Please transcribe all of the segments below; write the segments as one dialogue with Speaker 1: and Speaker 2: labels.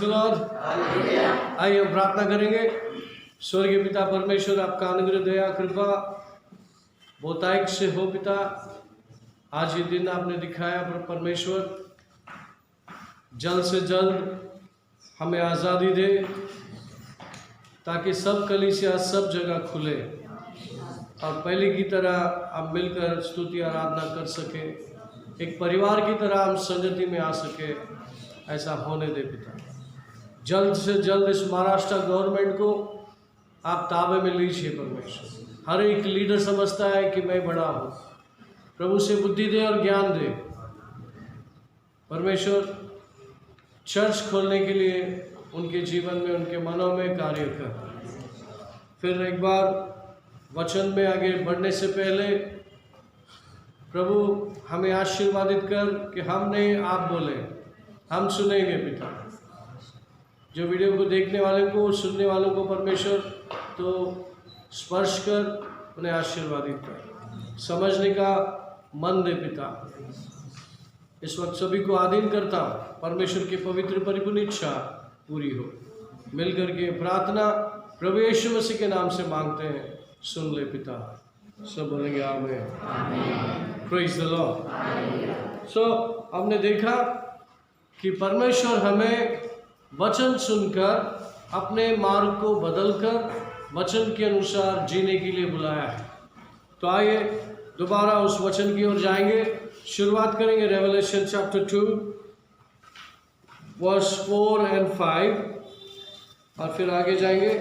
Speaker 1: The Lord. आइए हम प्रार्थना करेंगे। स्वर्गीय पिता परमेश्वर, आपका अनुग्रह, दया, कृपा बहुतायत से हो पिता। आज ये दिन आपने दिखाया परमेश्वर, जल्द से जल्द हमें आज़ादी दे ताकि सब कलीसिया सब जगह खुले और पहले की तरह आप मिलकर स्तुति आराधना कर सके, एक परिवार की तरह हम संगति में आ सके। ऐसा होने दे पिता। जल्द से जल्द इस महाराष्ट्र गवर्नमेंट को आप ताबे में लीजिए परमेश्वर। हर एक लीडर समझता है कि मैं बड़ा हूँ, प्रभु से बुद्धि दे और ज्ञान दे परमेश्वर। चर्च खोलने के लिए उनके जीवन में, उनके मनों में कार्य कर। फिर एक बार वचन में आगे बढ़ने से पहले प्रभु हमें आशीर्वादित कर कि हम नहीं, आप बोले, हम सुनेंगे पिता। जो वीडियो को देखने वाले को, सुनने वालों को परमेश्वर तो स्पर्श कर, उन्हें आशीर्वादित कर, समझने का मन दे पिता। इस वक्त सभी को आधीन करता परमेश्वर की पवित्र परिपूर्ण इच्छा पूरी हो। मिलकर के प्रार्थना प्रभु यीशु मसीह के नाम से मांगते हैं, सुन ले पिता। सब बोलेंगे आमीन। Praise the Lord. सो हमने देखा कि परमेश्वर हमें वचन सुनकर अपने मार्ग को बदलकर वचन के अनुसार जीने के लिए बुलाया है। तो आइए दोबारा उस वचन की ओर जाएंगे। शुरुआत करेंगे रेवलेशन चैप्टर 2 वर्स 4 और 5 और फिर आगे जाएंगे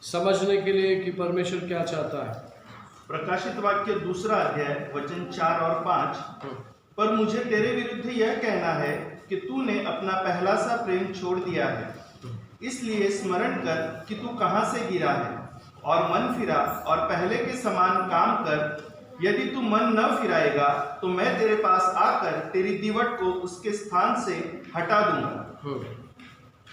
Speaker 1: समझने के लिए कि परमेश्वर क्या चाहता है।
Speaker 2: प्रकाशित वाक्य 2 अध्याय वचन 4 और 5। पर मुझे तेरे विरुद्ध यह कहना है कि तूने अपना पहला सा प्रेम छोड़ दिया है। इसलिए स्मरण कर कि तू कहाँ से गिरा है और मन फिरा और पहले के समान काम कर। यदि तू मन न फिराएगा तो मैं तेरे पास आकर तेरी दीवट को उसके स्थान से हटा दूंगा।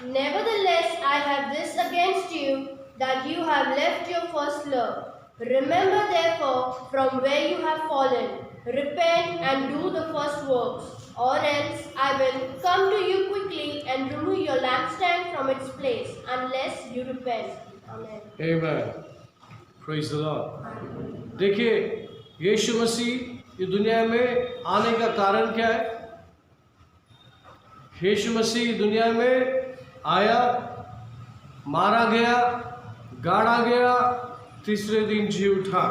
Speaker 3: Nevertheless, I have this against you, that you have left your first love. Remember therefore from where you have fallen, repent and do the first works, or else I will come to you quickly and remove your lampstand from its place, unless you repent. Amen.
Speaker 1: Amen. Praise the Lord. देखिए, यीशु मसीह ये दुनिया में आने का कारण क्या है? यीशु मसीह दुनिया में आया, मारा गया, गाड़ा गया, तीसरे दिन जी उठा।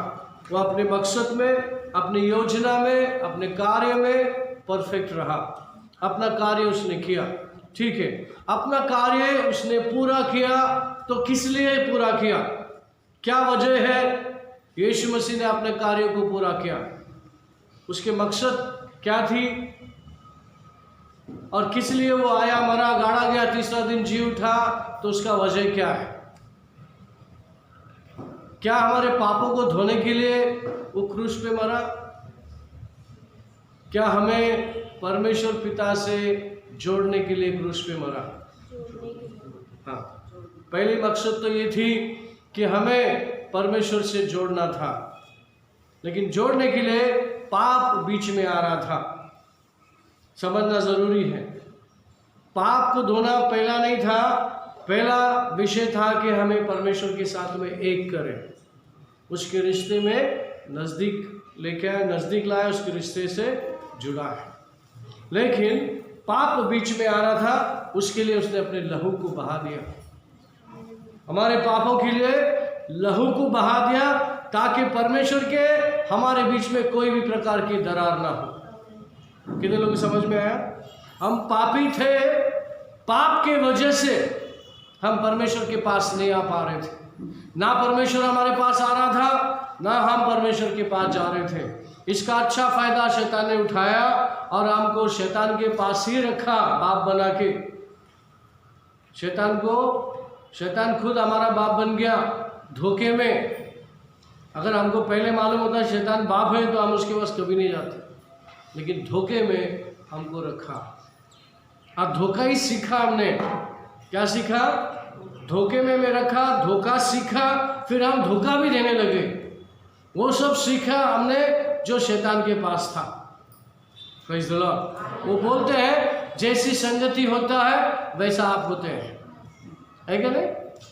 Speaker 1: वो अपने मकसद में, अपनी योजना में, अपने कार्य में परफेक्ट रहा। अपना कार्य उसने किया, ठीक है। अपना कार्य उसने पूरा किया। तो किस लिए पूरा किया? क्या वजह है यीशु मसीह ने अपने कार्य को पूरा किया? उसके मकसद क्या थी और किस लिए वो आया, मरा, गाड़ा गया, तीसरा दिन जी उठा? तो उसका वजह क्या है? क्या हमारे पापों को धोने के लिए वो क्रूस पे मरा? क्या हमें परमेश्वर पिता से जोड़ने के लिए क्रूस पे मरा? हाँ, पहली मकसद तो ये थी कि हमें परमेश्वर से जोड़ना था, लेकिन जोड़ने के लिए पाप बीच में आ रहा था। समझना जरूरी है। पाप को धोना पहला नहीं था। पहला विषय था कि हमें परमेश्वर के साथ में एक करें, उसके रिश्ते में नज़दीक लेके आए, नज़दीक लाया, उसके रिश्ते से जुड़ा है। लेकिन पाप बीच में आ रहा था, उसके लिए उसने अपने लहू को बहा दिया। हमारे पापों के लिए लहू को बहा दिया ताकि परमेश्वर के हमारे बीच में कोई भी प्रकार की दरार ना हो। कितने लोग समझ में आया? हम पापी थे, पाप के वजह से हम परमेश्वर के पास नहीं आ पा रहे थे। ना परमेश्वर हमारे पास आ रहा था, ना हम परमेश्वर के पास जा रहे थे। इसका अच्छा फायदा शैतान ने उठाया और हमको शैतान के पास ही रखा, बाप बना के। शैतान खुद हमारा बाप बन गया धोखे में। अगर हमको पहले मालूम होता शैतान बाप है तो हम उसके पास कभी नहीं जाते, लेकिन धोखे में हमको रखा और धोखा ही सीखा हमने। क्या सीखा? धोखे में रखा, धोखा सीखा, फिर हम धोखा भी देने लगे। वो सब सीखा हमने जो शैतान के पास था। Praise the Lord. वो बोलते हैं जैसी संगति होता है वैसा आप होते हैं, है क्या नहीं?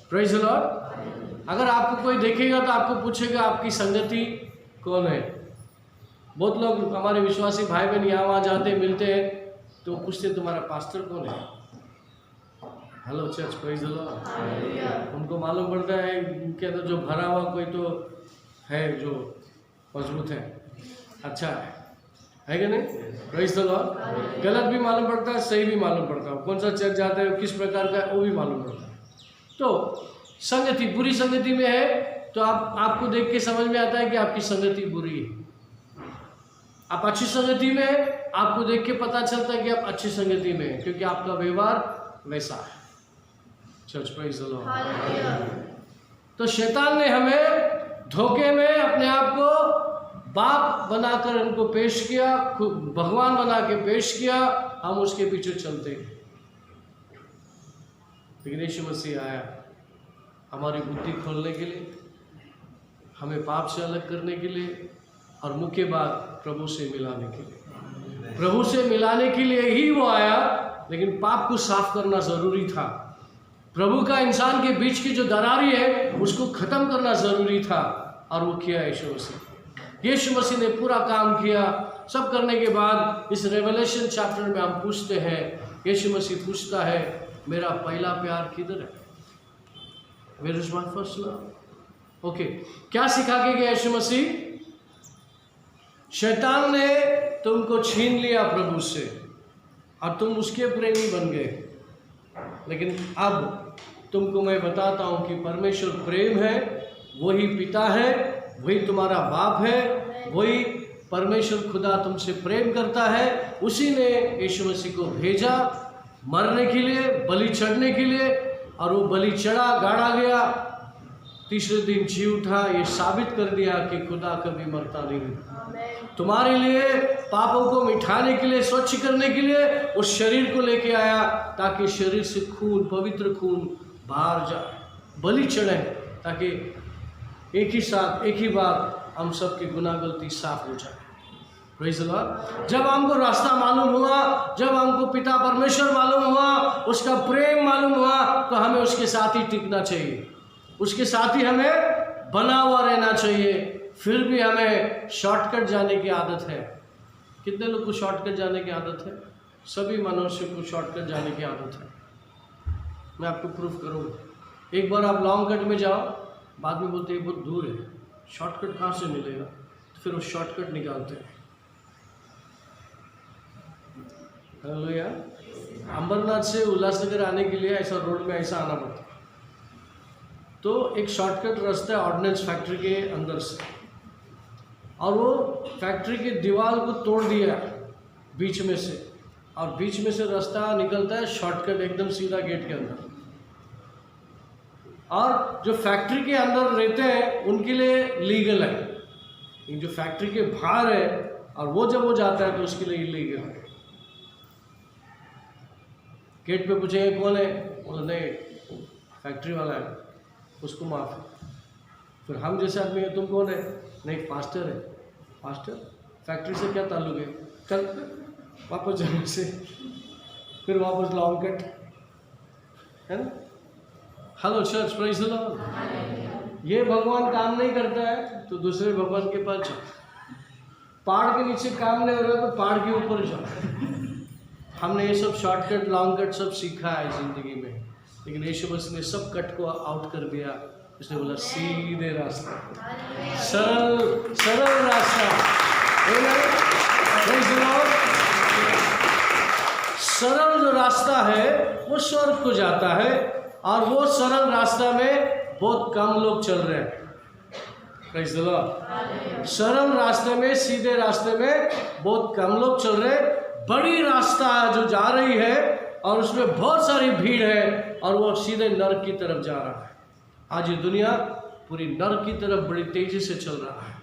Speaker 1: Praise the Lord. अगर आपको कोई देखेगा तो आपको पूछेगा आपकी संगति कौन है। बहुत लोग हमारे विश्वासी भाई बहन यहाँ वहाँ जाते मिलते हैं तो पूछते तुम्हारा पास्टर कौन है। Hello church, praise the Lord. उनको मालूम पड़ता है उनके अंदर जो भरा हुआ कोई तो है जो मजबूत है, अच्छा है कि नहीं? Praise the Lord. गलत भी मालूम पड़ता है, सही भी मालूम पड़ता है, कौन सा चर्च जाता है किस प्रकार का वो भी मालूम पड़ता है। तो संगति, बुरी संगति में है तो आपको देख के समझ में आता है कि आपकी संगति बुरी है। आप अच्छी संगति में है, आपको देख के पता चलता है कि आप अच्छी संगति में है, क्योंकि आपका व्यवहार वैसा है। Church, praise the Lord. तो शैतान ने हमें धोखे में अपने आप को बाप बनाकर उनको पेश किया, भगवान बना के पेश किया, हम उसके पीछे चलते हैं। लेकिन यीशु मसीह आया हमारी बुद्धि खोलने के लिए, हमें पाप से अलग करने के लिए, और मुख्य बात प्रभु से मिलाने के लिए। प्रभु से मिलाने के लिए ही वो आया, लेकिन पाप को साफ करना जरूरी था। प्रभु का इंसान के बीच की जो दरारी है उसको खत्म करना जरूरी था, और वो किया यीशु मसीह। यीशु मसीह ने पूरा काम किया। सब करने के बाद इस रेवलेशन चैप्टर में हम पूछते हैं, यीशु मसीह पूछता है मेरा पहला प्यार किधर है? Where is my first love? Okay, क्या सिखा के गया यीशु मसीह? शैतान ने तुमको छीन लिया प्रभु से और तुम उसके प्रेमी बन गए, लेकिन अब तुमको मैं बताता हूँ कि परमेश्वर प्रेम है, वही पिता है, वही तुम्हारा बाप है, वही परमेश्वर खुदा तुमसे प्रेम करता है। उसी ने यीशु मसीह को भेजा मरने के लिए, बलि चढ़ने के लिए, और वो बलि चढ़ा, गाड़ा गया, तीसरे दिन जी उठा। ये साबित कर दिया कि खुदा कभी मरता नहीं। तुम्हारे लिए पापों को मिटाने के लिए, स्वच्छ करने के लिए उस शरीर को लेके आया, ताकि शरीर से खून, पवित्र खून बाहर जाए, बलि चढ़े, ताकि एक ही साथ, एक ही बार हम सबकी गुनाह गलती साफ हो जाए। Praise the Lord. जब हमको रास्ता मालूम हुआ, जब हमको पिता परमेश्वर मालूम हुआ, उसका प्रेम मालूम हुआ, तो हमें उसके साथ ही टिकना चाहिए, उसके साथ ही हमें बना हुआ रहना चाहिए। फिर भी हमें शॉर्टकट जाने की आदत है। कितने लोग को शॉर्टकट जाने की आदत है? सभी मनुष्य को शॉर्टकट जाने की आदत है। मैं आपको प्रूफ करूँगा। एक बार आप लॉन्ग कट में जाओ, बाद में बोलते हैं बहुत दूर है, शॉर्टकट कहाँ से मिलेगा? तो फिर वो शॉर्टकट निकालते हैं। हेलो यार, अंबरनाथ से उल्लासनगर आने के लिए ऐसा रोड में ऐसा आना पड़ता, तो एक शॉर्टकट रास्ता है ऑर्डिनेंस फैक्ट्री के अंदर से, और वो फैक्ट्री की दीवार को तोड़ दिया बीच में से, और बीच में से रास्ता निकलता है शॉर्टकट एकदम सीधा गेट के अंदर। और जो फैक्ट्री के अंदर रहते हैं उनके लिए लीगल है, जो फैक्ट्री के बाहर है और वो जब वो जाता है तो उसके लिए इलीगल है। गेट पे पूछेंगे कौन है, बोला नहीं फैक्ट्री वाला है, उसको माफ है। फिर हम जैसे आदमी है, तुम कौन है? नहीं पास्टर है। पास्टर? फैक्ट्री से क्या ताल्लुक है? कल वापस जाने से, फिर वापस लॉन्ग कट, है ना? Hello church, praise the Lord. ये भगवान काम नहीं करता है तो दूसरे भगवान के पास जाओ। पहाड़ के नीचे काम नहीं हो रहा तो पहाड़ के ऊपर जाओ। हमने ये सब शॉर्टकट, लॉन्ग कट सब सीखा है ज़िंदगी में, लेकिन यीशु मसीह ने सब कट को आउट कर दिया। उसने बोला सीधे रास्ता, सरल सरल रास्ता। सरल जो रास्ता है वो स्वर्ग को जाता है, और वो सरल रास्ता में बहुत कम लोग चल रहे हैं। Praise the Lord. सरल रास्ते में, सीधे रास्ते में बहुत कम लोग चल रहे हैं। बड़ी रास्ता जो जा रही है और उसमें बहुत सारी भीड़ है, और वो सीधे नरक की तरफ जा रहा है। आज ये दुनिया पूरी नरक की तरफ बड़ी तेजी से चल रहा है।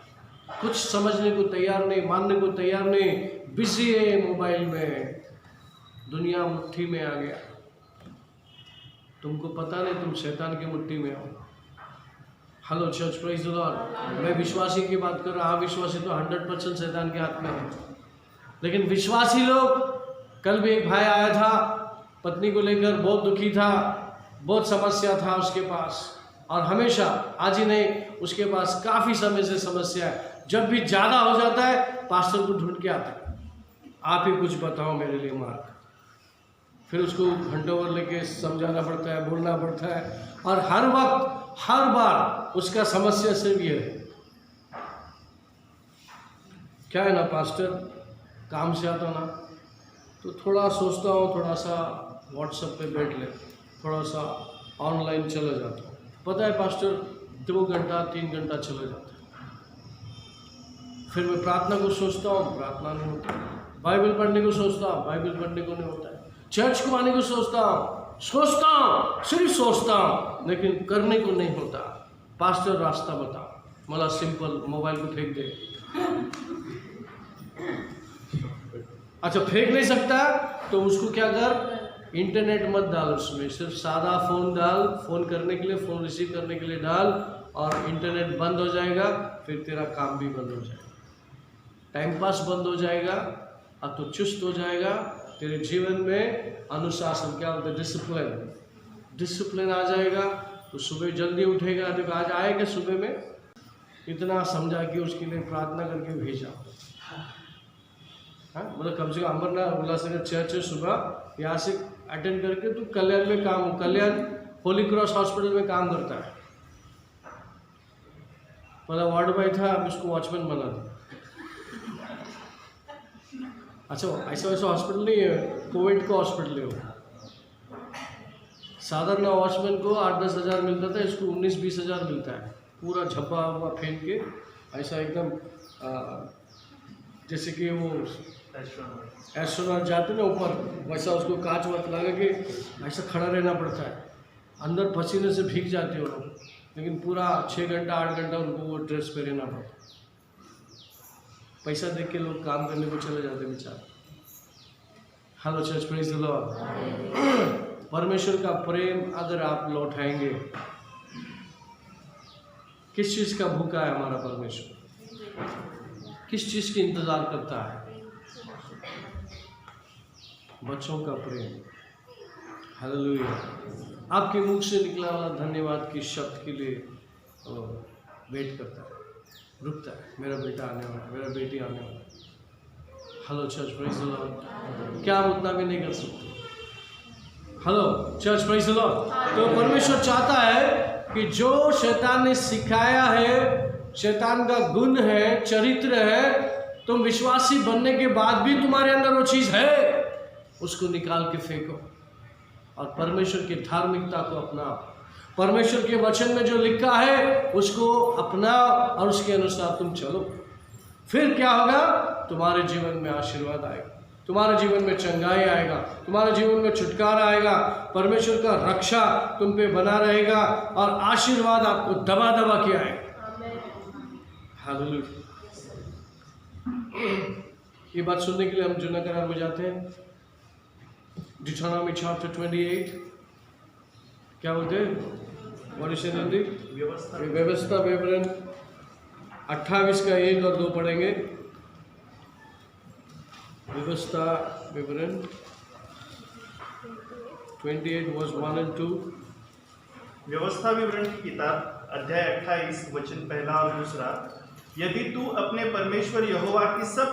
Speaker 1: कुछ समझने को तैयार नहीं, मानने को तैयार नहीं, बिजी है मोबाइल में, दुनिया मुट्ठी में आ गया। तुमको पता नहीं तुम शैतान की मुट्ठी में हो। Hello church, praise the Lord. मैं विश्वासी की बात कर रहा हूँ। विश्वासी तो 100% शैतान के हाथ में है, लेकिन विश्वासी लोग कल भी एक भाई आया था, पत्नी को लेकर बहुत दुखी था, बहुत समस्या था उसके पास, और हमेशा, आज ही नहीं, उसके पास काफ़ी समय से समस्या है। जब भी ज़्यादा हो जाता है पास्टर को ढूंढ के आता है, आप ही कुछ बताओ मेरे लिए मार्ग। फिर उसको घंटों भर लेके समझाना पड़ता है, बोलना पड़ता है, और हर वक्त हर बार उसका समस्या सिर्फ ये है, क्या है ना पास्टर, काम से आता ना तो थोड़ा सोचता हूँ, थोड़ा सा व्हाट्सएप पे बैठ ले, थोड़ा सा ऑनलाइन चला जाता हूँ। पता है पास्टर 2 घंटा 3 घंटा चला जाता है। फिर मैं प्रार्थना को सोचता हूँ, प्रार्थना नहीं होता। बाइबल पढ़ने को सोचता हूँ, बाइबल पढ़ने को नहीं होता है। चर्च को आने को सोचता हूँ, सिर्फ सोचता हूँ, लेकिन करने को नहीं होता। पास्टर रास्ता बता, मला सिंपल मोबाइल को फेंक दे। अच्छा फेंक नहीं सकता तो उसको क्या कर, इंटरनेट मत डाल, उसमें सिर्फ सादा फ़ोन डाल, फ़ोन करने के लिए, फ़ोन रिसीव करने के लिए डाल, और इंटरनेट बंद हो जाएगा, फिर तेरा काम भी बंद हो जाएगा, टाइम पास बंद हो जाएगा, और तो चुस्त हो जाएगा। तेरे जीवन में अनुशासन, क्या बोलते हैं, डिसिप्लिन आ जाएगा। तो सुबह जल्दी उठेगा। देखो आज आएगा सुबह में, इतना समझा कि उसके लिए प्रार्थना करके भेजा। हाँ मतलब कम से कम अमरनाथ उल्लासनगर चर्च है, सुबह यहाँ से अटेंड करके तू कल्याण में कल्याण होली क्रॉस हॉस्पिटल में काम करता है। पहला वार्ड बॉय था, अब इसको वॉचमैन बना दिया। अच्छा ऐसा वैसा हॉस्पिटल नहीं है, कोविड का हॉस्पिटल है वो। साधारण वॉचमैन को 8-10 हज़ार मिलता था, इसको 19-20 हज़ार मिलता है, पूरा झप्पा हुआ फेंक के, ऐसा एकदम जैसे कि वो एस्ट्रोनॉट जाते ना ऊपर, वैसा उसको कांच वाच लगा के ऐसा खड़ा रहना पड़ता है। अंदर पसीने से भीग जाते हो लोग, लेकिन पूरा 6 घंटा 8 घंटा उनको वो ड्रेस पे रहना पड़ता है। पैसा देख के लोग काम करने को चले जाते बेचारे। Hello church, praise the Lord. परमेश्वर का प्रेम अगर आप लौटाएंगे, किस चीज़ का भूखा है हमारा परमेश्वर, किस चीज़ की इंतज़ार करता है? बच्चों का प्रेम। हालेलुया। आपके मुख से निकला वाला धन्यवाद की शब्द के लिए वेट करता है, रुकता है। मेरा बेटा आने वाला, मेरा बेटी आने वाला। Hello church, praise the Lord. क्या हम उतना भी नहीं कर सकते? Hello church, praise the Lord. तो परमेश्वर चाहता है कि जो शैतान ने सिखाया है, शैतान का गुण है, चरित्र है, तुम विश्वासी बनने के बाद भी तुम्हारे अंदर वो चीज़ है, उसको निकाल के फेंको और परमेश्वर की धार्मिकता को अपनाओ। परमेश्वर के वचन में जो लिखा है उसको अपनाओ और उसके अनुसार तुम चलो। फिर क्या होगा? तुम्हारे जीवन में आशीर्वाद आएगा, तुम्हारे जीवन में चंगाई आएगा, तुम्हारे जीवन में छुटकारा आएगा, परमेश्वर का रक्षा तुम पे बना रहेगा और आशीर्वाद आपको दबा दबा के आएगा। हालेलुया। ये बात सुनने के लिए हम जुना करार में जाते हैं। Deuteronomy chapter 28, क्या बोलते हैं? व्यवस्था विवरण 28 का 1 और 2 पढ़ेंगे। व्यवस्था विवरण 28 वर्स 1 और 2।
Speaker 2: व्यवस्था विवरण की किताब अध्याय 28 वचन 1 और 2। यदि तू अपने परमेश्वर यहोवा की सब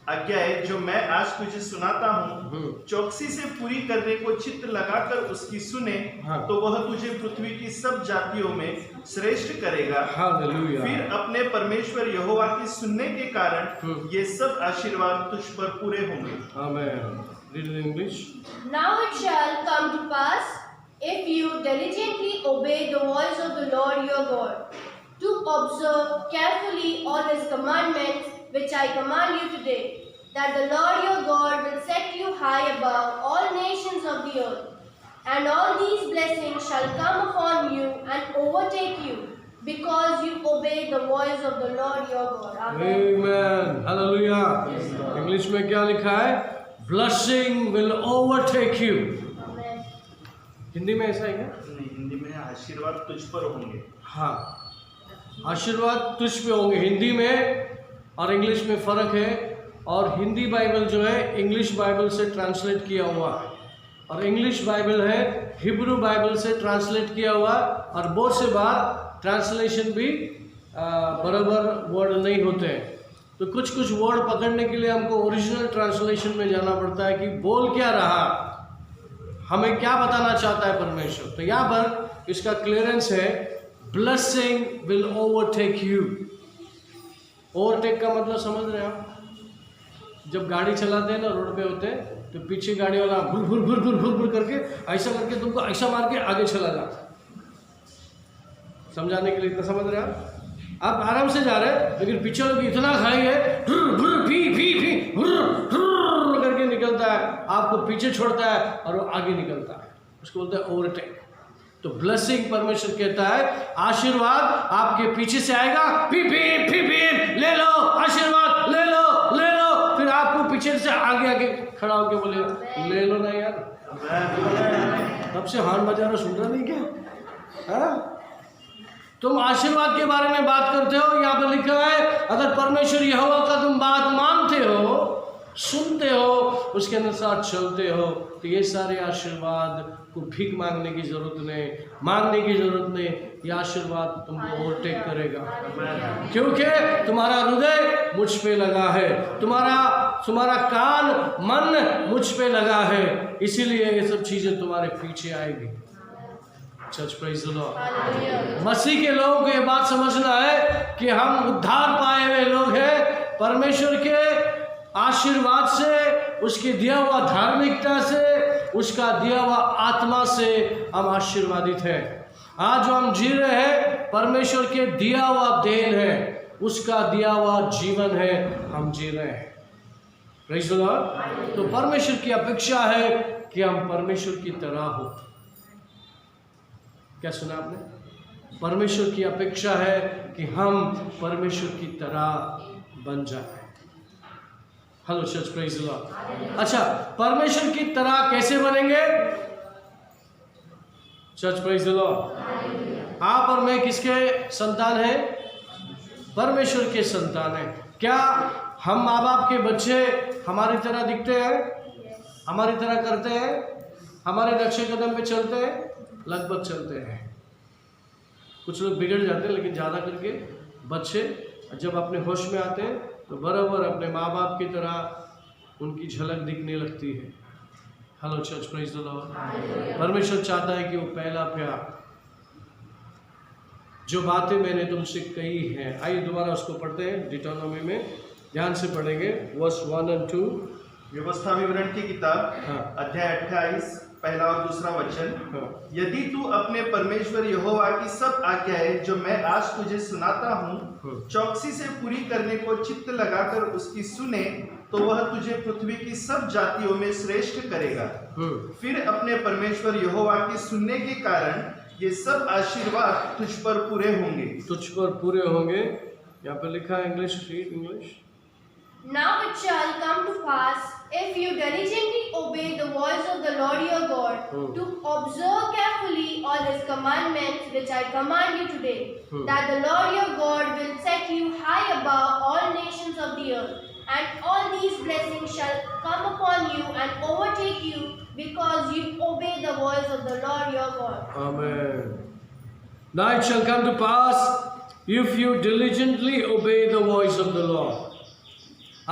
Speaker 2: आज्ञाएं जो मैं आज तुझे सुनाता हूँ चौकसी से पूरी करने को चित्त लगाकर उसकी सुने, तो वह तुझे पृथ्वी की सब जातियों में श्रेष्ठ करेगा।
Speaker 1: हालेलुया।
Speaker 2: फिर अपने परमेश्वर यहोवा की सुनने के कारण ये सब आशीर्वाद तुझ पर पूरे होंगे।
Speaker 1: आमीन। Read in English.
Speaker 3: Now it shall come to pass, if you diligently obey the voice of the Lord your God, to observe carefully all his commandments which I command you today, that the Lord your God will set you high above all nations of the earth, and all these blessings shall come upon you and overtake you, because you obey the voice of the Lord your God.
Speaker 1: Amen. Hallelujah. English में क्या लिखा है? Blessing will overtake you.
Speaker 3: Amen.
Speaker 1: Hindi में ऐसा है क्या?
Speaker 2: नहीं, हिंदी में आशीर्वाद तुझ पर होंगे।
Speaker 1: हाँ, आशीर्वाद तुझ पे होंगे हिंदी में, और इंग्लिश में फ़र्क है। और हिंदी बाइबल जो है इंग्लिश बाइबल से ट्रांसलेट किया हुआ है, और इंग्लिश बाइबल है हिब्रू बाइबल से ट्रांसलेट किया हुआ, और बहुत से बार ट्रांसलेशन भी बराबर वर्ड नहीं होते हैं। तो कुछ कुछ वर्ड पकड़ने के लिए हमको ओरिजिनल ट्रांसलेशन में जाना पड़ता है कि बोल क्या रहा, हमें क्या बताना चाहता है परमेश्वर। तो यहाँ पर इसका क्लियरेंस है, blessing will overtake you. Overtake का मतलब समझ रहे हैं आप? जब गाड़ी चलाते हैं ना, रोड पे होते हैं, तो पीछे गाड़ी वाला भुर भुर भुर भुर भुर भुर करके ऐसा करके तुमको ऐसा मार के आगे चला जाता है। समझाने के लिए इतना समझ रहे हैं आप आराम से जा रहे हैं, लेकिन पीछे लोग इतना खाएंगे करके निकलता है, आपको पीछे छोड़ता है और वो आगे निकलता है, उसको बोलते हैं ओवरटेक। तो ब्लेसिंग, परमेश्वर कहता है आशीर्वाद आपके पीछे से आएगा, ले लो आशीर्वाद, ले लो ले लो, फिर आपको पीछे से आगे आगे खड़ा होके बोलेगा ले लो ना यार। तब से हॉर्न बजाना सुन रहा नहीं क्या? हाँ, तुम आशीर्वाद के बारे में बात करते हो, यहाँ पर लिखा है अगर परमेश्वर यहोवा का तुम बात मानते हो, सुनते हो, उसके अनुसार चलते हो, तो ये सारे आशीर्वाद को भीख मांगने की जरूरत नहीं, मांगने की जरूरत नहीं, ये आशीर्वाद तुमको ओवरटेक करेगा, क्योंकि तुम्हारा हृदय मुझ पे लगा है, तुम्हारा कान मन मुझ पे लगा है, इसीलिए ये सब चीजें तुम्हारे पीछे आएगी। Church praise the lord. मसीह के लोगों को ये बात समझना है कि हम उद्धार पाए हुए लोग हैं, परमेश्वर के आशीर्वाद से, उसके दिया हुआ धार्मिकता से, उसका दिया हुआ आत्मा से हम आशीर्वादित हैं। आज जो हम जी रहे हैं परमेश्वर के दिया हुआ देन है, उसका दिया हुआ जीवन है, हम जी रहे हैं। Praise the Lord. तो परमेश्वर की अपेक्षा है कि हम परमेश्वर की तरह हो। क्या सुना आपने? परमेश्वर की अपेक्षा है कि हम परमेश्वर की तरह बन जाए। Hello church, praise the Lord. अच्छा, परमेश्वर की तरह कैसे बनेंगे? Church, praise the Lord. आप और मैं किसके संतान हैं? परमेश्वर के संतान हैं। क्या हम माँ बाप के बच्चे हमारी तरह दिखते हैं, हमारी तरह करते हैं, हमारे नक्शे कदम पे चलते हैं? लगभग चलते हैं। कुछ लोग बिगड़ जाते हैं, लेकिन ज़्यादा करके बच्चे जब अपने होश में आते हैं तो बराबर अपने माँ बाप की तरह उनकी झलक दिखने लगती है। Hello church, praise the Lord. परमेश्वर चाहता है कि वो पहला प्यार, जो बातें मैंने तुमसे कही हैं, आइए दोबारा उसको पढ़ते हैं। डिटोनॉमी में ध्यान से पढ़ेंगे, वर्स 1 और 2।
Speaker 2: व्यवस्था विवरण की किताब,
Speaker 1: हाँ।
Speaker 2: अध्याय 28 पहला और दूसरा वचन।
Speaker 1: हाँ।
Speaker 2: यदि तू अपने परमेश्वर यहोवा की सब आज्ञाएं जो मैं आज तुझे सुनाता हूँ चौकसी से पूरी करने को चित्त लगाकर उसकी सुने, तो वह तुझे पृथ्वी की सब जातियों में श्रेष्ठ करेगा। फिर अपने परमेश्वर यहोवा की सुनने के कारण ये सब आशीर्वाद तुझ पर पूरे होंगे।
Speaker 1: तुझ पर पूरे होंगे। यहाँ पर लिखा है, English, read English.
Speaker 3: Now it shall come to pass, if you diligently obey the voice of the Lord your God, to observe carefully all his commandments which I command you today, that the Lord your God will set you high above all nations of the earth, and all these blessings shall come upon you and overtake you, because you obey the voice of the Lord your God.
Speaker 1: Amen. Now it shall come to pass, if you diligently obey the voice of the Lord.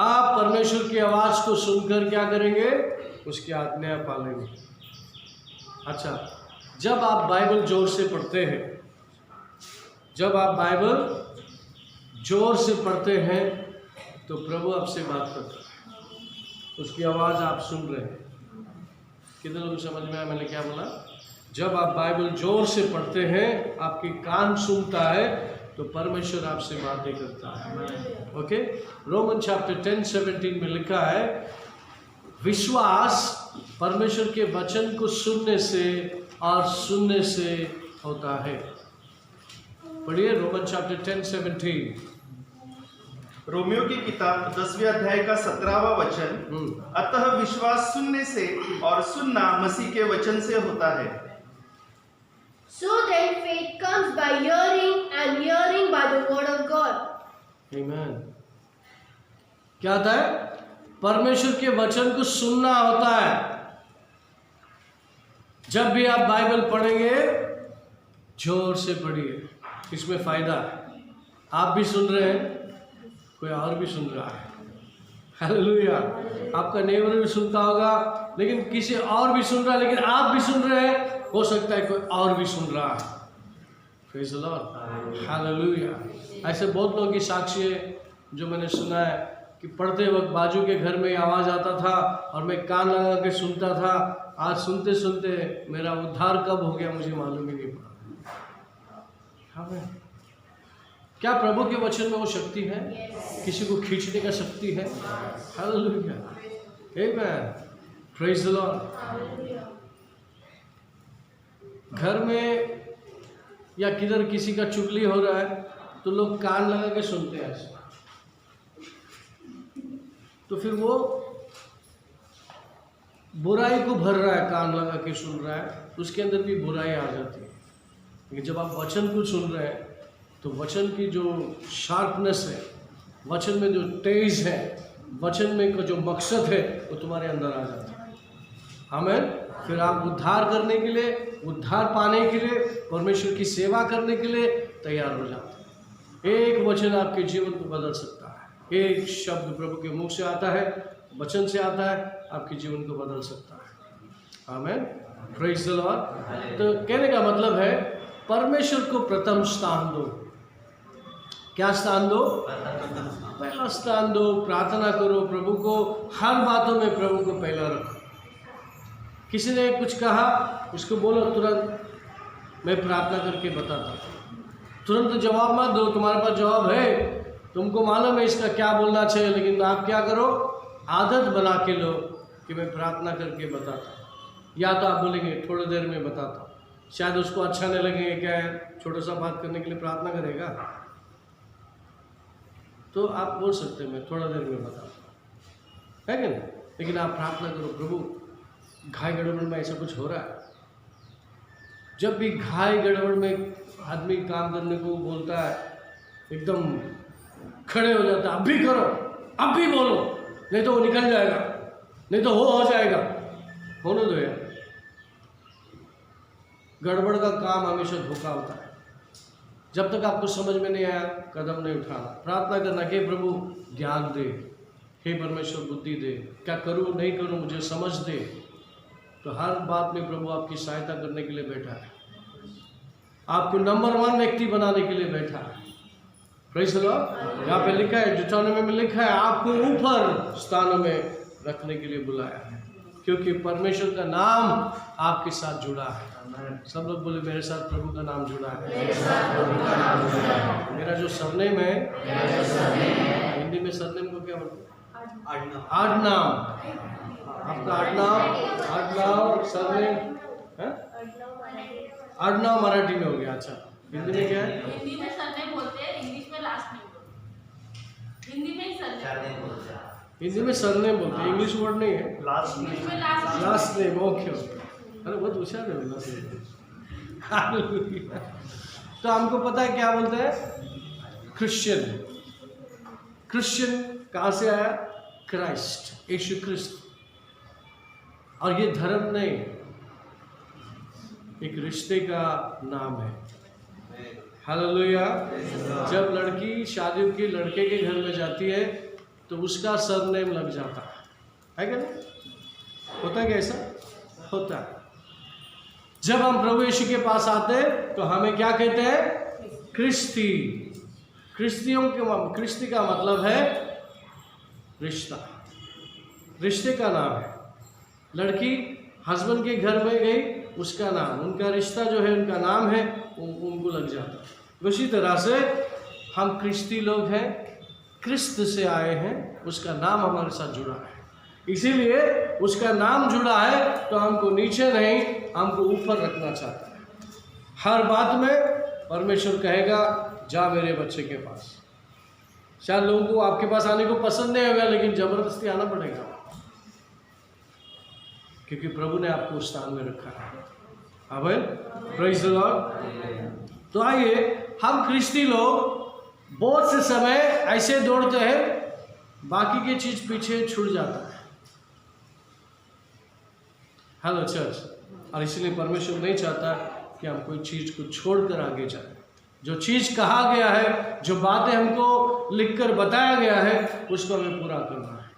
Speaker 1: आप परमेश्वर की आवाज़ को सुनकर क्या करेंगे? उसकी आज्ञा पालेंगे। अच्छा, जब आप बाइबल जोर से पढ़ते हैं, जब आप बाइबल जोर से पढ़ते हैं तो प्रभु आपसे बात करता है, उसकी आवाज़ आप सुन रहे हैं। कितने लोग समझ में आया मैंने क्या बोला? जब आप बाइबल जोर से पढ़ते हैं, आपकी कान सुनता है, तो परमेश्वर आपसे बातें करता है। ओके, रोमन चैप्टर 10:17 में लिखा है, विश्वास परमेश्वर के वचन को सुनने से और सुनने से होता है। पढ़िए रोमन चैप्टर 10:17।
Speaker 2: रोमियो की किताब 10वें अध्याय का 17वां वचन। अतः विश्वास सुनने से और सुनना मसीह के वचन से होता है।
Speaker 3: So then faith comes by hearing, and hearing by the word of God.
Speaker 1: Amen. क्या आता है? परमेश्वर के वचन को सुनना होता है। जब भी आप बाइबल पढ़ेंगे जोर से पढ़िए, इसमें फायदा है। आप भी सुन रहे हैं, कोई और भी सुन रहा है। हालेलुया। आपका नेबर भी सुनता होगा, लेकिन किसी और भी सुन रहा है, लेकिन आप भी सुन रहे हैं, हो सकता है कोई और भी सुन रहा है। Praise the lord. हालेलुया। ऐसे बहुत लोगों की साक्षी है जो मैंने सुना है कि पढ़ते वक्त बाजू के घर में आवाज़ आता था और मैं कान लगा के सुनता था। आज सुनते सुनते मेरा उद्धार कब हो गया मुझे मालूम ही नहीं पड़ा। हाँ, क्या प्रभु के वचन में वो शक्ति है? किसी को खींचने का शक्ति है। Hallelujah. Amen. Praise the Lord. घर में या किधर किसी का चुगली हो रहा है तो लोग कान लगा के सुनते हैं ऐसे, तो फिर वो बुराई को भर रहा है, कान लगा के सुन रहा है, उसके अंदर भी बुराई आ जाती है। लेकिन जब आप वचन को सुन रहे हैं तो वचन की जो शार्पनेस है, वचन में जो तेज है, वचन में का जो मकसद है, वो तुम्हारे अंदर आ जाता है। आमीन। फिर आप उद्धार करने के लिए, उद्धार पाने के लिए, परमेश्वर की सेवा करने के लिए तैयार हो जाते हैं। एक वचन आपके जीवन को बदल सकता है। एक शब्द प्रभु के मुख से आता है, वचन से आता है, आपके जीवन को बदल सकता है। आमीन। Praise the Lord. तो कहने का मतलब है परमेश्वर को प्रथम स्थान दो। क्या स्थान दो? पहला स्थान दो। प्रार्थना करो प्रभु को, हर बातों में प्रभु को पहला रखो। किसी ने कुछ कहा, उसको बोलो तुरंत मैं प्रार्थना करके बताता हूँ। तुरंत जवाब मत दो। तुम्हारे पास जवाब है, तुमको मालूम है इसका क्या बोलना चाहिए, लेकिन आप क्या करो, आदत बना के लो कि मैं प्रार्थना करके बताता हूँ। या तो आप बोलेंगे थोड़ी देर में बताता हूँ, शायद उसको अच्छा नहीं लगेगा, क्या है छोटा सा बात करने के लिए प्रार्थना करेगा, तो आप बोल सकते हैं मैं थोड़ा देर में बताता हूँ, है कि नहीं? लेकिन आप प्रार्थना करो, प्रभु घाय गड़बड़ में ऐसा कुछ हो रहा है। जब भी घाय गड़बड़ में आदमी काम करने को बोलता है, एकदम खड़े हो जाता है, अब भी करो, अब भी बोलो, नहीं तो वो निकल जाएगा, नहीं तो हो जाएगा। होने दो यार। गड़बड़ का काम हमेशा धोखा होता है। जब तक आपको समझ में नहीं आया, कदम नहीं उठाना। प्रार्थना करना कि प्रभु ज्ञान दे, हे परमेश्वर बुद्धि दे, क्या करूँ नहीं करूँ मुझे समझ दे। तो हर बात में प्रभु आपकी सहायता करने के लिए बैठा है, आपको नंबर 1 व्यक्ति बनाने के लिए बैठा है। Praise the Lord. यहाँ पे लिखा है, deuteronomy में लिखा है, आपको ऊपर स्थानों में रखने के लिए बुलाया है, क्योंकि परमेश्वर का नाम आपके साथ जुड़ा है। सब लोग बोले मेरे साथ प्रभु का नाम जुड़ा है। मेरा जो सरनेम है, हिंदी में सरनेम को क्या बोलते हैं? आडनाम। आपका आडनाम सरनेम है? आडनाम मराठी में हो गया। अच्छा, हिंदी में क्या है?
Speaker 4: हिंदी में सरनेम बोलते हैं, इंग्लिश में लास्ट नेम बोलते हैं। हिंदी में सरनेम बोलते हैं,
Speaker 1: हिंदी में सरनेम बोलते हैं, इंग्लिश वर्ड नहीं है।
Speaker 4: इंग्लिश में
Speaker 1: लास्ट नेम। Okay okay. अरे बहुत होशियार है बोला से। तो हमको पता है क्या बोलते हैं? क्रिश्चियन। क्रिश्चियन कहाँ से आया? क्राइस्ट, यीशु क्रिस्त। और ये धर्म नहीं, एक रिश्ते का नाम है। हालेलुया। जब लड़की शादी की लड़के के घर में जाती है तो उसका सरनेम लग जाता है क्या नहीं? होता है क्या ऐसा? होता है। जब हम प्रभु यीशु के पास आते हैं तो हमें क्या कहते हैं? क्रिस्ती। क्रिस्ती का मतलब है रिश्ता, रिश्ते का नाम है। लड़की हस्बैंड के घर में गई, उसका नाम, उनका रिश्ता जो है, उनका नाम है, उनको लग जाता है। उसी तरह से हम क्रिस्ती लोग हैं, क्रिस्त से आए हैं, उसका नाम हमारे साथ जुड़ा है। इसीलिए उसका नाम जुड़ा है तो हमको नीचे नहीं, हमको ऊपर रखना चाहता है। हर बात में परमेश्वर कहेगा जा मेरे बच्चे के पास। शायद लोगों को आपके पास आने को पसंद नहीं होगा, लेकिन जबरदस्ती आना पड़ेगा, क्योंकि प्रभु ने आपको उस स्थान में रखा है। आमीन। Praise the Lord. तो आइए, हम क्रिस्ती लोग बहुत से समय ऐसे दौड़ते हैं बाकी की चीज पीछे छूट जाता है। Hello church. और इसलिए परमेश्वर नहीं चाहता कि हम कोई चीज को छोड़कर आगे जाए। जो चीज कहा गया है, जो बातें हमको लिखकर बताया गया है, उसको हमें पूरा करना है।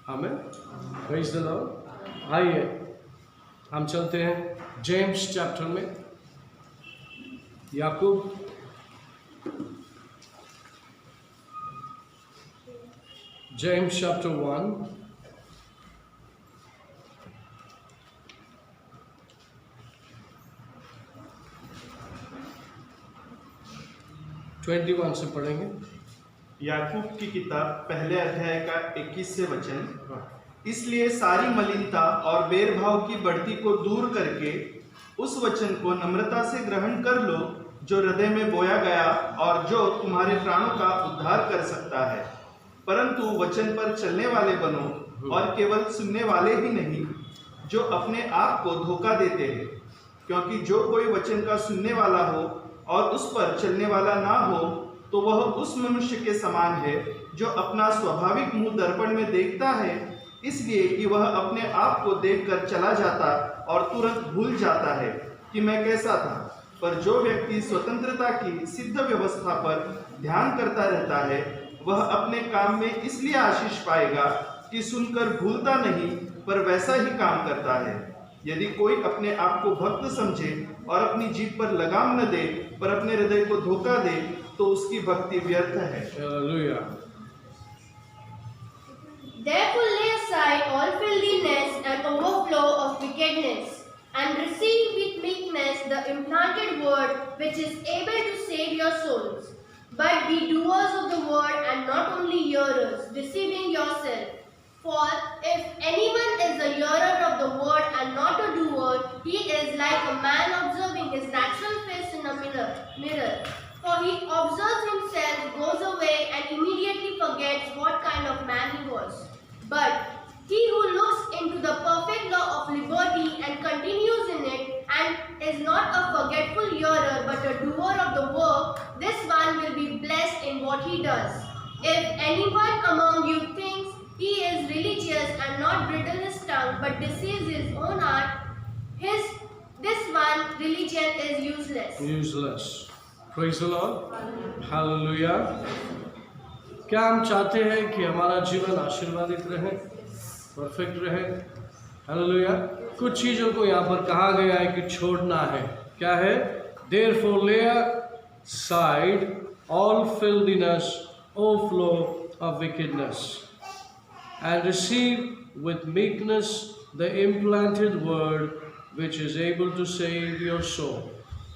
Speaker 1: हमें प्रेज़ द लॉर्ड। आइए हम चलते हैं जेम्स चैप्टर में। याकूब जेम्स चैप्टर 1 21 से पढ़ेंगे।
Speaker 2: याकूब की किताब पहले अध्याय का 21 से वचन। इसलिए सारी मलिनता और भेदभाव की बढ़ती को दूर करके उस वचन को नम्रता से ग्रहण कर लो जो हृदय में बोया गया और जो तुम्हारे प्राणों का उद्धार कर सकता है। परंतु वचन पर चलने वाले बनो और केवल सुनने वाले ही नहीं जो अपने आप को धोखा देते हैं, क्योंकि जो कोई वचन का सुनने वाला हो और उस पर चलने वाला ना हो तो वह उस मनुष्य के समान है जो अपना स्वाभाविक मुंह दर्पण में देखता है, इसलिए कि वह अपने आप को देखकर चला जाता और तुरंत भूल जाता है कि मैं कैसा था। पर जो व्यक्ति स्वतंत्रता की सिद्ध व्यवस्था पर ध्यान करता रहता है वह अपने काम में इसलिए आशीष पाएगा कि सुनकर भूलता नहीं पर वैसा ही काम करता है। यदि कोई अपने आप को भक्त समझे और अपनी जीभ पर लगाम न दे पर अपने हृदय को धोखा दे तो उसकी भक्ति व्यर्थ है।
Speaker 1: Hallelujah.
Speaker 3: Therefore lay aside all filthiness and overflow of wickedness, and receive with meekness the implanted word which is able to save your souls. But be doers of the word and not only hearers, deceiving yourself. For if anyone is a hearer of the word and not a doer, he is like a man observing his natural face in a mirror. For he observes himself, goes away, and immediately forgets what kind of man he was. But he who looks into the perfect law of liberty and continues in it, and is not a forgetful hearer but a doer of the work, this one will be blessed in what he does. If anyone among you thinks he is religious and not bridle his tongue but deceives his own heart, this one religion is useless.
Speaker 1: Useless. Praise the Lord. Hallelujah. क्या हम चाहते हैं कि हमारा जीवन आशीर्वादित रहे, perfect रहे? Hallelujah. कुछ चीज़ों को यहाँ पर कहा गया है कि छोड़ना है। क्या है? Therefore lay aside all filthiness, overflow of wickedness, and receive with meekness the implanted word which is able to save your soul.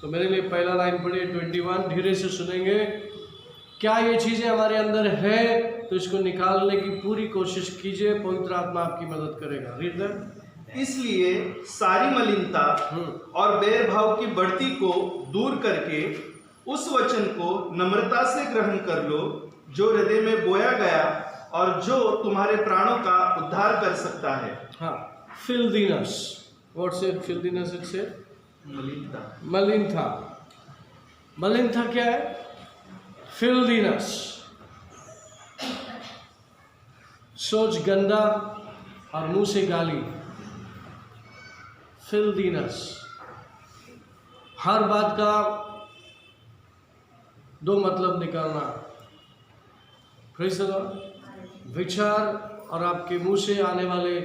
Speaker 1: तो मेरे लिए पहला लाइन पढ़िए 21, धीरे से सुनेंगे। क्या ये चीज़ें हमारे अंदर है तो इसको निकालने की पूरी कोशिश कीजिए, पवित्र आत्मा आपकी मदद करेगा। Read that.
Speaker 2: इसलिए सारी मलिनता और भेदभाव की बढ़ती को दूर करके उस वचन को नम्रता से ग्रहण कर लो जो हृदय में बोया गया और जो तुम्हारे प्राणों का उद्धार कर सकता है।
Speaker 1: हाँ, filthiness. What's it? Filthiness it said? मलिनता। मलिनता क्या है? filthiness. सोच गंदा और मुंह से गाली। filthiness. हर बात का दो मतलब निकालना। Praise the Lord. विचार और आपके मुंह से आने वाले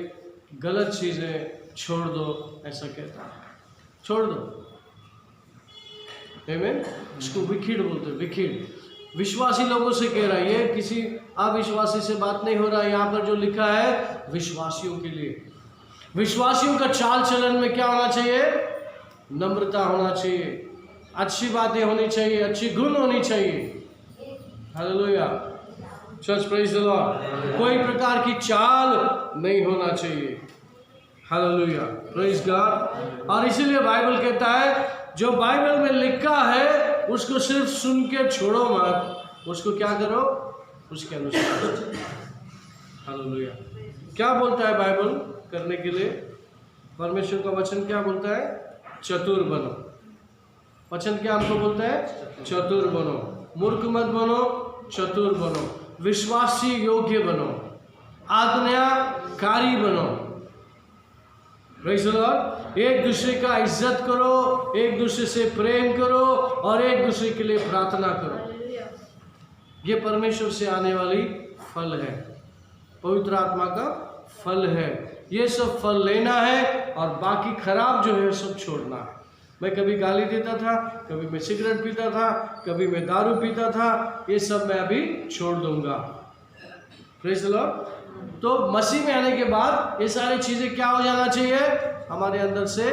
Speaker 1: गलत चीजें छोड़ दो, ऐसा कहता है। छोड़ दो। आमीन। इसको विकिड बोलते हैं, विकिड। विश्वासी लोगों से कह रहा है, ये किसी अविश्वासी से बात नहीं हो रहा है। यहाँ पर जो लिखा है विश्वासियों के लिए। विश्वासियों का चाल चलन में क्या होना चाहिए? नम्रता होना चाहिए, अच्छी बातें होनी चाहिए, अच्छी गुण होनी चाहिए। Hallelujah. Church praise the Lord. कोई प्रकार की चाल नहीं होना चाहिए। Hallelujah, praise God. और इसीलिए बाइबल कहता है जो बाइबल में लिखा है उसको सिर्फ सुन के छोड़ो मत, उसको क्या करो? उसके अनुसार। हालेलुया। क्या बोलता है बाइबल करने के लिए? परमेश्वर का वचन क्या बोलता है? चतुर बनो। वचन क्या हमको बोलता है? चतुर बनो। मूर्ख मत बनो, चतुर बनो। विश्वासी योग्य बनो, आज्ञाकारी बनो। Praise the Lord. एक दूसरे का इज्जत करो, एक दूसरे से प्रेम करो और एक दूसरे के लिए प्रार्थना करो। ये परमेश्वर से आने वाली फल है, पवित्र आत्मा का फल है। ये सब फल लेना है और बाकी खराब जो है सब छोड़ना है। मैं कभी गाली देता था, कभी मैं सिगरेट पीता था, कभी मैं दारू पीता था, ये सब मैं अभी छोड़ दूंगा। Praise the Lord. तो मसीह में आने के बाद ये सारी चीज़ें क्या हो जाना चाहिए? हमारे अंदर से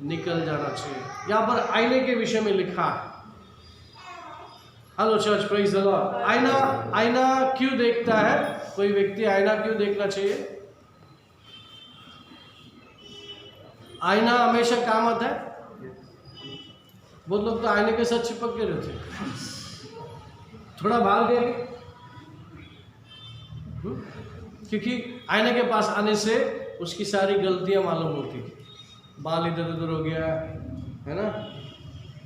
Speaker 1: निकल जाना चाहिए। यहाँ पर आईने के विषय में लिखा है। Hello church, praise the Lord. आईना क्यों देखता है? कोई व्यक्ति आईना क्यों देखना चाहिए? आईना हमेशा काम आता है। बहुत लोग तो आईने के साथ चिपक के रहते हैं, थोड़ा भाग गए, क्योंकि आईने के पास आने से उसकी सारी गलतियां मालूम होती है। बाल इधर उधर हो गया है ना,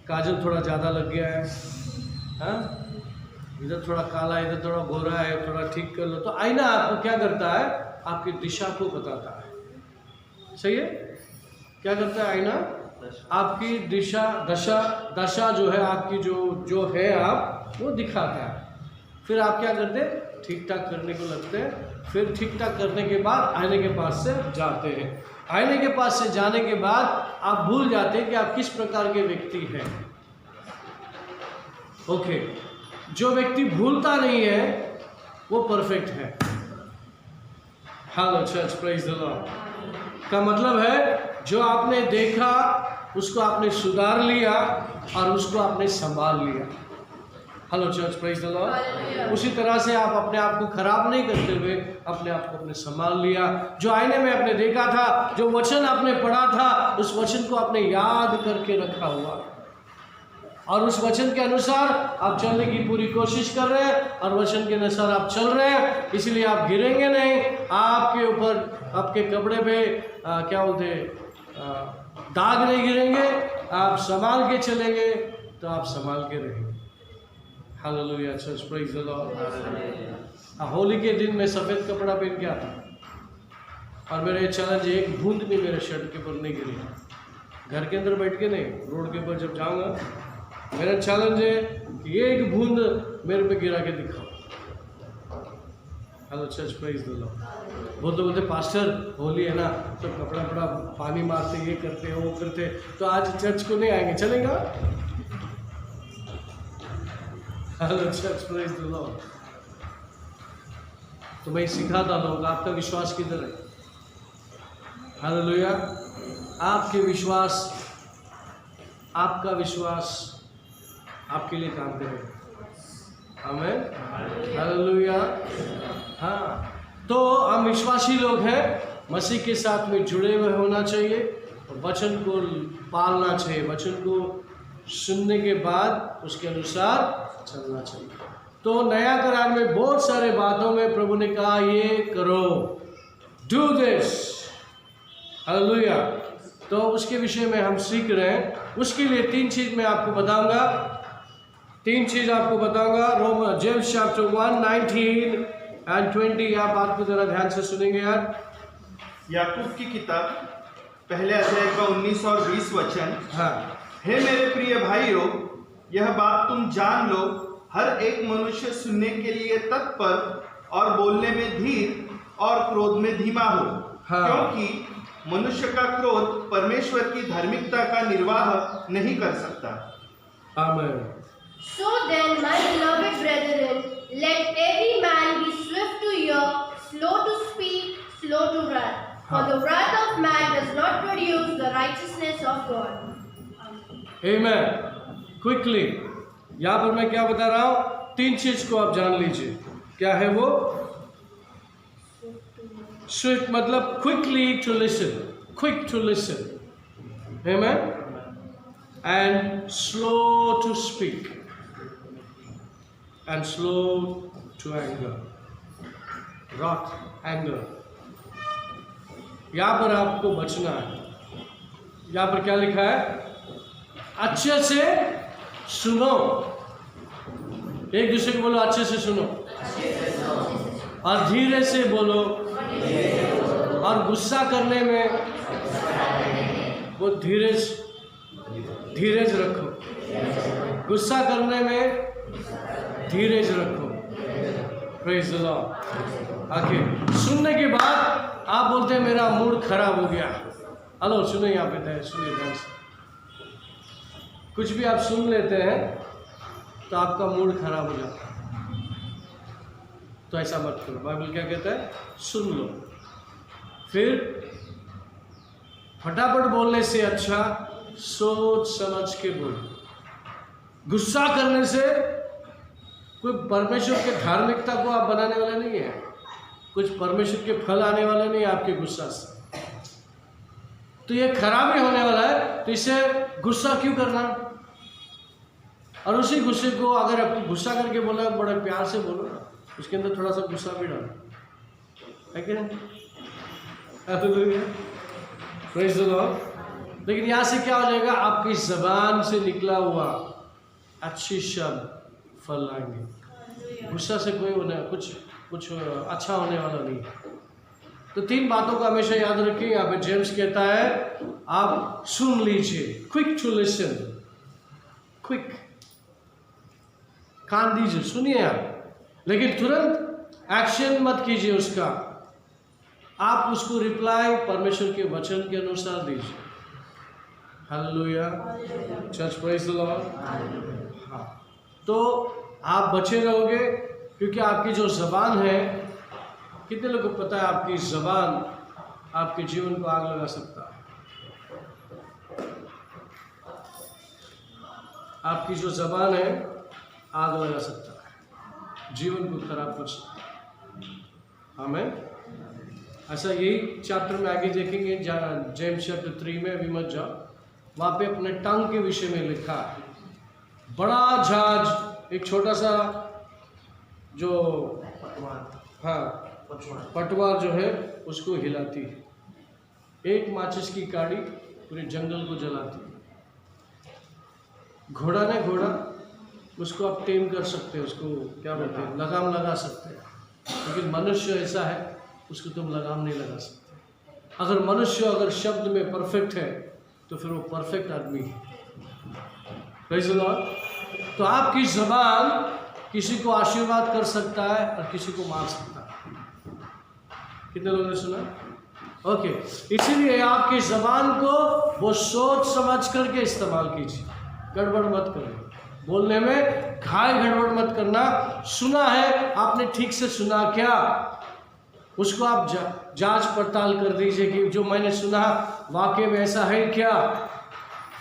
Speaker 1: काजल थोड़ा ज़्यादा लग गया है, हाँ, इधर थोड़ा काला, इधर थोड़ा गोरा है, थोड़ा ठीक कर लो। तो आईना आपको क्या करता है? आपकी दिशा को बताता है। सही है? क्या करता है आईना? आपकी दशा जो है आपकी, जो है आप वो दिखाता है। फिर आप क्या करते? ठीक ठाक करने को लगते हैं। फिर ठीक ठाक करने के बाद आईने के पास से जाते हैं। आईने के पास से जाने के बाद आप भूल जाते हैं कि आप किस प्रकार के व्यक्ति हैं। ओके, जो व्यक्ति भूलता नहीं है वो परफेक्ट है। Hello church, praise the Lord. का मतलब है जो आपने देखा उसको आपने सुधार लिया और उसको आपने संभाल लिया। Hello church, praise the Lord. उसी तरह से आप अपने आप को खराब नहीं करते हुए अपने आप को आपने संभाल लिया। जो आईने में आपने देखा था, जो वचन आपने पढ़ा था, उस वचन को आपने याद करके रखा हुआ और उस वचन के अनुसार आप चलने की पूरी कोशिश कर रहे हैं और वचन के अनुसार आप चल रहे हैं। इसलिए आप गिरेंगे नहीं। आपके ऊपर, आपके कपड़े पे क्या बोलते हैं, दाग नहीं गिरेंगे। आप संभाल के चलेंगे तो आप संभाल के रहेंगे। Hallelujah church, praise the Lord. Holi के दिन मैं सफ़ेद कपड़ा पहन के आता और मेरा चैलेंज, एक बूंद भी मेरे शर्ट के ऊपर नहीं गिरी। घर के अंदर बैठ के नहीं, रोड के ऊपर जब जाऊंगा मेरा चैलेंज है कि एक बूंद मेरे पे गिरा के दिखाओ। Hello church, praise the Lord. वो तो बोलते पास्टर होली है ना तो कपड़ा पड़ा पानी मारते, ये करते वो करते, तो आज चर्च को नहीं आएंगे, चलेगा? Hello church, praise the Lord. तो मैं सिखाता लोग, आपका विश्वास किधर है? हालेलुया। आपका विश्वास आपके लिए काम करेगा। आमीन, हालेलुया। हाँ, तो हम विश्वासी लोग हैं, मसीह के साथ में जुड़े हुए होना चाहिए और वचन को पालना चाहिए। वचन को सुनने के बाद उसके अनुसार चलना चाहिए। तो नया करार में बहुत सारे बातों में प्रभु ने कहा ये करो, डू दिस। हालेलुया। तो उसके विषय में हम सीख रहे हैं। उसके लिए 3 चीज़ मैं आपको बताऊंगा। 3 चीज़ आपको बताऊंगा। रोमन जेम्स चैप्टर 1 19 और 20। आप बात को जरा ध्यान से सुनेंगे यार।
Speaker 2: याकूब की किताब पहले अध्याय का 19 और 20 वचन।
Speaker 1: हाँ,
Speaker 2: हे मेरे प्रिय भाइयों, यह बात तुम जान लो, हर एक मनुष्य सुनने के लिए तत्पर और बोलने में धीर और क्रोध में धीमा हो।
Speaker 1: हाँ।
Speaker 2: क्योंकि मनुष्य का क्रोध परमेश्वर की धार्मिकता का निर्वाह नहीं कर सकता।
Speaker 1: आमीन।
Speaker 3: So then, my beloved brethren, let every man be swift to hear, slow to speak, slow to wrath. For the wrath of man does not produce the righteousness of God.
Speaker 1: Amen. Quickly, यहाँ पर मैं क्या बता रहा हूँ? 3 चीज को आप जान लीजिए। क्या है वो? Swift मतलब quickly to listen, quick to listen. Amen. And slow to speak. And slow to anger. Wrath, anger. यहाँ पर आपको बचना है। यहाँ पर क्या लिखा है? अच्छे से सुनो। एक दूसरे को बोलो अच्छे से सुनो। और धीरे से बोलो, और गुस्सा करने में वो धीरज रखो, गुस्सा करने में धीरज रखो। Praise the Lord. आखिर सुनने के बाद आप बोलते हैं मेरा मूड खराब हो गया। हेलो, सुनो यहाँ पे, सुनिए ध्यान से। कुछ भी आप सुन लेते हैं तो आपका मूड खराब हो जाता है, तो ऐसा मत करो। बाइबल क्या कहता है? सुन लो, फिर फटाफट बोलने से अच्छा सोच समझ के बोलो। गुस्सा करने से कोई परमेश्वर के धार्मिकता को आप बनाने वाले नहीं है, कुछ परमेश्वर के फल आने वाले नहीं है आपके गुस्सा से, तो ये खराब ही होने वाला है। तो इसे गुस्सा क्यों करना? और उसी गुस्से को अगर आप गुस्सा करके बोला, बड़े प्यार से बोलो ना, उसके अंदर थोड़ा सा गुस्सा भी डालो, है कि नहीं? Praise the Lord. लेकिन यहाँ से क्या हो जाएगा? आपकी जबान से निकला हुआ अच्छी शब्द फल लाएंगे। गुस्सा से कोई कुछ अच्छा होने वाला नहीं। तो 3 बातों को हमेशा याद रखिए। यहाँ पे जेम्स कहता है आप सुन लीजिए, क्विक टू लिसन, क्विक, कान दीजिए, सुनिए आप, लेकिन तुरंत एक्शन मत कीजिए उसका। आप उसको रिप्लाई परमेश्वर के वचन के अनुसार दीजिए। Hallelujah, church, praise the Lord. हाँ, तो आप बचे रहोगे, क्योंकि आपकी जो ज़बान है, कितने लोगों को पता है आपकी ज़बान आपके जीवन को आग लगा सकता है? आपकी जो ज़बान है आग लगा सकता है, जीवन को खराब कर सकता है। हमें ऐसा यही चैप्टर में आगे देखेंगे, जेम्स चैप्टर 3 में, अभी मत जाओ, वहाँ पे अपने टंग के विषय में लिखा है। बड़ा जहाज एक छोटा सा जो पटवार जो है उसको हिलाती है। एक माचिस की काड़ी पूरे जंगल को जलाती है। घोड़ा ने घोड़ा, उसको आप टेम कर सकते हैं, उसको क्या बोलते हैं, लगाम लगा सकते हैं, लेकिन मनुष्य ऐसा है उसको तुम लगाम नहीं लगा सकते। अगर मनुष्य अगर शब्द में परफेक्ट है तो फिर वो परफेक्ट आदमी है। Praise the Lord. तो आपकी ज़बान किसी को आशीर्वाद कर सकता है और किसी को मार सकता है। कितने लोगों ने सुना? ओके, इसीलिए आपकी ज़बान को वो सोच समझ करके इस्तेमाल कीजिए, गड़बड़ मत करें। बोलने में घाय गड़बड़ मत करना। सुना है आपने, ठीक से सुना क्या, उसको आप जांच पड़ताल कर दीजिए कि जो मैंने सुना वाकई में ऐसा है क्या।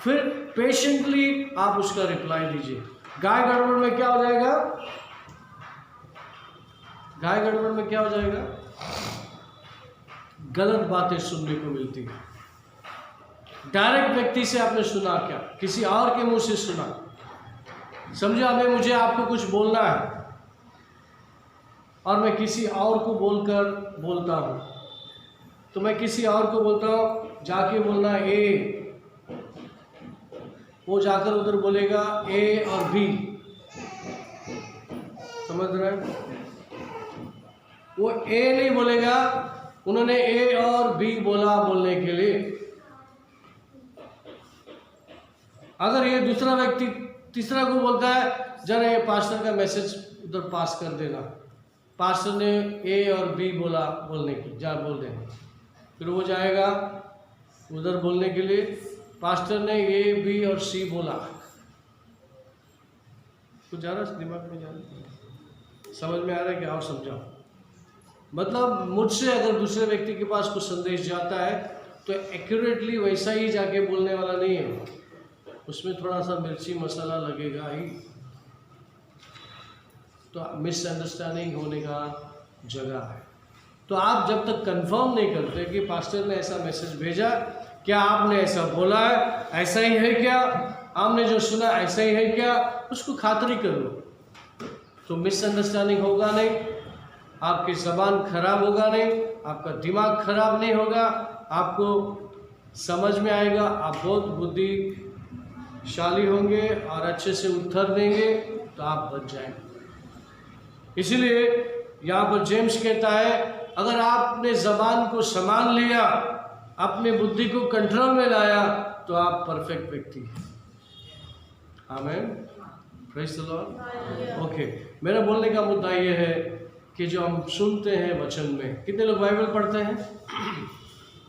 Speaker 1: फिर पेशेंटली आप उसका रिप्लाई दीजिए। गाय गड़बड़ में क्या हो जाएगा? गाय गड़बड़ में क्या हो जाएगा? गलत बातें सुनने को मिलती है। डायरेक्ट व्यक्ति से आपने सुना क्या, किसी और के मुंह से सुना, समझो हमें मुझे आपको कुछ बोलना है और मैं किसी और को बोलता हूँ, तो मैं किसी और को बोलता हूँ जाके बोलना ए, वो जाकर उधर बोलेगा ए और बी, समझ रहे हैं? वो ए नहीं बोलेगा, उन्होंने ए और बी बोला बोलने के लिए। अगर ये दूसरा व्यक्ति तीसरा को बोलता है जरा ये पास्टर का मैसेज उधर पास कर देना, पास्टर ने ए और बी बोला बोलने की, जा बोल देना, फिर वो जाएगा उधर बोलने के लिए, पास्टर ने ए बी और सी बोला। कुछ जा रहा है दिमाग में, जा रहा, समझ में आ रहा है कि और समझाओ। मतलब मुझसे अगर दूसरे व्यक्ति के पास कुछ संदेश जाता है तो एक्यूरेटली वैसा ही जाके बोलने वाला नहीं है, उसमें थोड़ा सा मिर्ची मसाला लगेगा ही, तो मिसअंडरस्टैंडिंग होने का जगह है। तो आप जब तक कंफर्म नहीं करते कि पास्टर ने ऐसा मैसेज भेजा, क्या आपने ऐसा बोला है, ऐसा ही है क्या, आपने जो सुना ऐसा ही है क्या, उसको खातरी कर लो, तो मिसअंडरस्टैंडिंग होगा नहीं, आपकी ज़बान खराब होगा नहीं, आपका दिमाग खराब नहीं होगा, आपको समझ में आएगा, आप बहुत बुद्धिशाली होंगे और अच्छे से उत्तर देंगे, तो आप बच जाएंगे। इसीलिए यहाँ पर जेम्स कहता है अगर आपने जबान को संभाल लिया, अपनी बुद्धि को कंट्रोल में लाया, तो आप परफेक्ट व्यक्ति हैं। आमीन, प्रेज द लॉर्ड। ओके, मेरा बोलने का मुद्दा ये है कि जो हम सुनते हैं वचन में, कितने लोग बाइबल पढ़ते हैं?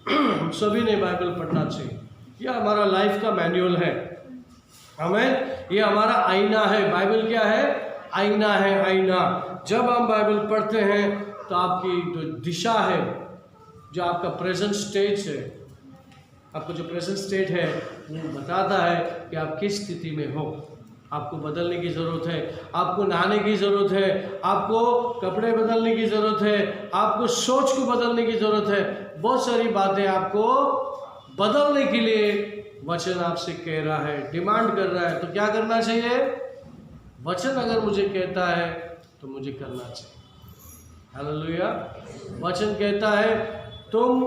Speaker 1: हम सभी ने बाइबल पढ़ना चाहिए। यह हमारा लाइफ का मैनुअल है। हमें ये हमारा आईना है। बाइबल क्या है? आईना है, आईना। जब हम बाइबल पढ़ते हैं तो आपकी जो दिशा है, जो आपका प्रेजेंट स्टेज है, आपको जो प्रेजेंट स्टेट है वो बताता है कि आप किस स्थिति में हो। आपको बदलने की ज़रूरत है, आपको नहाने की ज़रूरत है, आपको कपड़े बदलने की ज़रूरत है, आपको सोच को बदलने की ज़रूरत है। बहुत सारी बातें आपको बदलने के लिए वचन आपसे कह रहा है, डिमांड कर रहा है। तो क्या करना चाहिए? वचन अगर मुझे कहता है तो मुझे करना चाहिए। हालेलुया। वचन कहता है तुम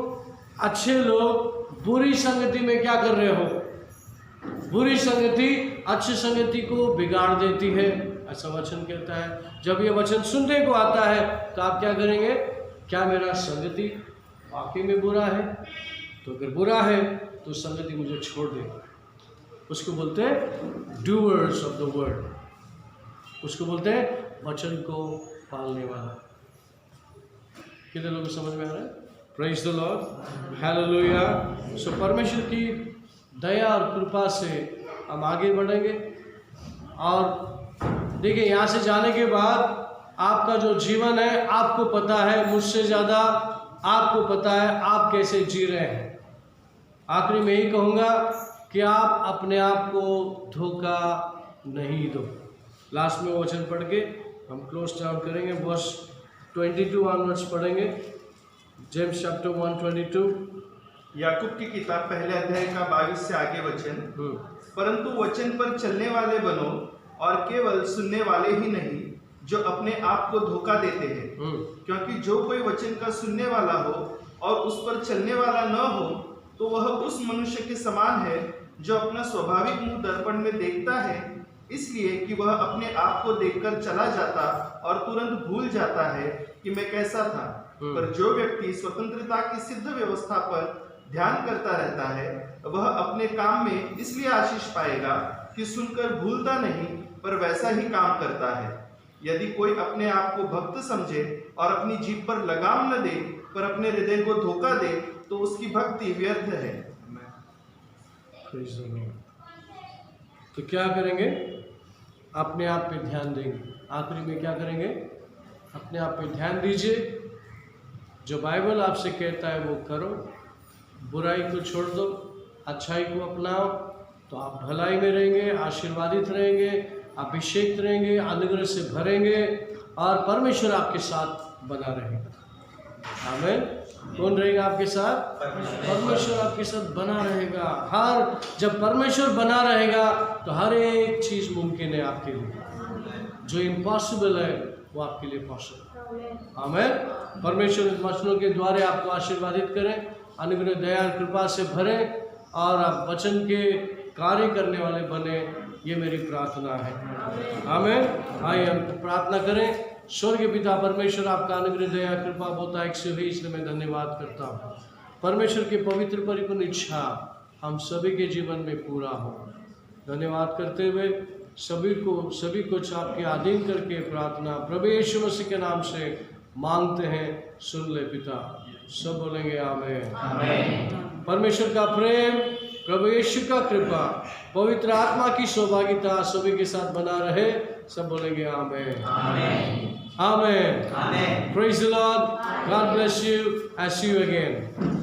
Speaker 1: अच्छे लोग बुरी संगति में क्या कर रहे हो? बुरी संगति अच्छी संगति को बिगाड़ देती है, ऐसा वचन कहता है। जब ये वचन सुनने को आता है तो आप क्या करेंगे? क्या मेरा संगति वाकई में बुरा है? तो अगर बुरा है तो संगति मुझे छोड़ दे। उसको बोलते हैं डूअर्स ऑफ द वर्ड। उसको बोलते हैं वचन को पालने वाला। कितने लोगों को समझ में आ रहा है? Praise the lord, hallelujah. So परमेश्वर की दया और कृपा से हम आगे बढ़ेंगे। और देखिए, यहाँ से जाने के बाद आपका जो जीवन है, आपको पता है, मुझसे ज़्यादा आपको पता है आप कैसे जी रहे हैं। आखिरी में यही कहूँगा कि आप अपने आप को धोखा नहीं दो। लास्ट में वचन पढ़ के हम क्लोज डाउन करेंगे। वर्स 22 ऑनवर्ड्स पढ़ेंगे। James chapter 1:22।
Speaker 2: याकूब की किताब पहले अध्याय का 22 से आगे वचन। परंतु वचन पर चलने वाले बनो, और केवल सुनने वाले ही नहीं जो अपने आप को धोखा देते हैं। क्योंकि जो कोई वचन का सुनने वाला हो और उस पर चलने वाला न हो, तो वह उस मनुष्य के समान है जो अपना स्वाभाविक मुंह दर्पण में देखता है, इसलिए कि वह अपने आप को देखकर चला जाता और तुरंत भूल जाता है कि मैं कैसा था। पर जो व्यक्ति स्वतंत्रता की सिद्ध व्यवस्था पर ध्यान करता रहता है, वह अपने काम में इसलिए आशीष पाएगा कि सुनकर भूलता नहीं, पर वैसा ही काम करता है। यदि कोई अपने आप को भक्त समझे और अपनी जीभ पर लगाम न दे, पर अपने हृदय को धोखा दे, तो उसकी भक्ति व्यर्थ है।
Speaker 1: तो क्या करेंगे? अपने आप पे ध्यान देंगे। आखिरी में क्या करेंगे? अपने आप पे ध्यान दीजिए। जो बाइबल आपसे कहता है वो करो, बुराई को छोड़ दो, अच्छाई को अपनाओ, तो आप भलाई में रहेंगे, आशीर्वादित रहेंगे, अभिषेक रहेंगे, अनुग्रह से भरेंगे, और परमेश्वर आपके साथ बना रहेगा। आमीन। कौन रहेगा आपके साथ? परमेश्वर आपके साथ बना रहेगा। जब परमेश्वर बना रहेगा तो हर एक चीज़ मुमकिन है आपके लिए। जो इम्पॉसिबल है वो आपके लिए पॉसिबल। आमीन। परमेश्वर इस वचनों के द्वारा आपको आशीर्वादित करें, अनुग्रह दया और कृपा से भरे, और आप वचन के कार्य करने वाले बने। ये मेरी प्रार्थना है। आमीन। आइए हम प्रार्थना करें। स्वर्गीय पिता परमेश्वर, आपका अनुग्रह दया कृपा बहुतायत से हुई, इसलिए मैं धन्यवाद करता हूँ। परमेश्वर की पवित्र परिपूर्ण इच्छा हम सभी के जीवन में पूरा हो। धन्यवाद करते हुए सभी कुछ आपके अधीन करके प्रार्थना प्रभु यीशु मसीह के नाम से मांगते हैं। सुन ले पिता। सब बोलेंगे आमीन। परमेश्वर का प्रेम, प्रभु यीशु का कृपा, पवित्र आत्मा की सौभाग्यता सभी के साथ बना रहे। सब बोलेंगे आमीन। आमीन। Praise the Lord. God bless you. I see you again.